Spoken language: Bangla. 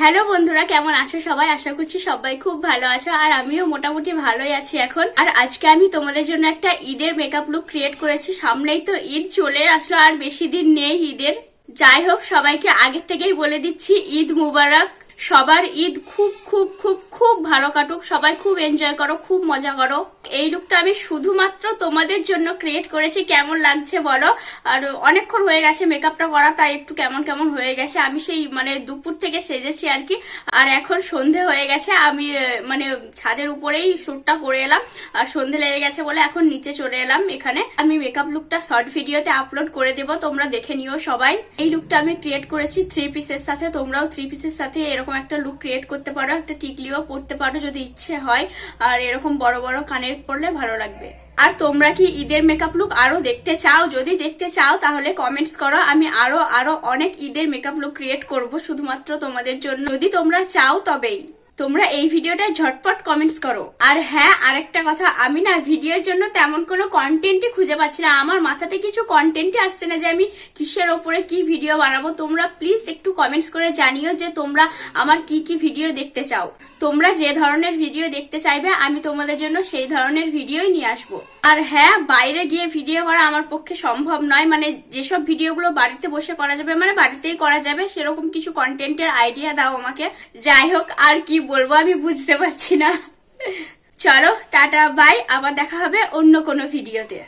হ্যালো বন্ধুরা, কেমন আছো সবাই? আশা করছি সবাই খুব ভালো আছো, আর আমিও মোটামুটি ভালোই আছি এখন। আর আজকে আমি তোমাদের জন্য একটা ঈদের মেকআপ লুক ক্রিয়েট করেছি। সামনেই তো ঈদ চলে আসলো, আর বেশি দিন নেই ঈদের। যাই হোক, সবাইকে আগের থেকেই বলে দিচ্ছি ঈদ মুবারক। সবার ঈদ খুব খুব খুব খুব ভালো কাটুক, সবাই খুব এনজয় করো, খুব মজা করো। এই লুকটা আমি শুধুমাত্র তোমাদের জন্য ক্রিয়েট করেছি। কেমন লাগছে বলো? আর অনেকক্ষণ হয়ে গেছে মেকআপটা করা, তাই একটু কেমন কেমন হয়ে গেছে। আমি সেই দুপুর থেকে সেজেছি আর কি। আর এখন সন্ধে হয়ে গেছে, আমি ছাদের উপরেই শুটটা করে এলাম, আর সন্ধে লেগে গেছে বলে এখন নিচে চলে এলাম। এখানে আমি মেকআপ লুকটা শর্ট ভিডিওতে আপলোড করে দেবো, তোমরা দেখে নিও সবাই। এই লুকটা আমি ক্রিয়েট করেছি 3 পিসের সাথে। তোমরাও 3 পিসের সাথে এরকম একটা লুক ক্রিয়েট করতে পারো, একটা টিকলিও পরতে পারো যদি ইচ্ছে হয়। আর এরকম বড় বড় কানের পরলে ভালো লাগবে। আর তোমরা কি ঈদের মেকআপ লুক আরো দেখতে চাও? যদি দেখতে চাও তাহলে কমেন্টস করো, আমি আরো আরো অনেক ঈদের মেকআপ লুক ক্রিয়েট করব শুধুমাত্র তোমাদের জন্য। যদি তোমরা চাও তবেই তোমরা এই ভিডিওটা ঝটপট কমেন্টস করো। আর হ্যাঁ, আরেকটা কথা, আমি না ভিডিওর জন্য তেমন কোনো কন্টেন্টই খুঁজে পাচ্ছি না। আমার মাথাতে কিছু কন্টেন্টই আসছে না যে আমি কিসের ওপরে কি ভিডিও বানাবো। তোমরা প্লিজ একটু কমেন্টস করে জানিও যে তোমরা আমার কি কি ভিডিও দেখতে চাও। তোমরা যে ধরনের ভিডিও দেখতে চাইবে আমি তোমাদের জন্য সেই ধরনের ভিডিওই নিয়ে আসবো। আর হ্যাঁ, বাইরে গিয়ে ভিডিও করা আমার পক্ষে সম্ভব নয়। যেসব ভিডিওগুলো বাড়িতে বসে করা যাবে, বাড়িতেই করা যাবে, সেরকম কিছু কন্টেন্টের আইডিয়া দাও আমাকে। যাই হোক, আর কি বলবো আমি বুঝতে পারছি না। চলো টাটা বাই, আবার দেখা হবে অন্য কোনো ভিডিওতে।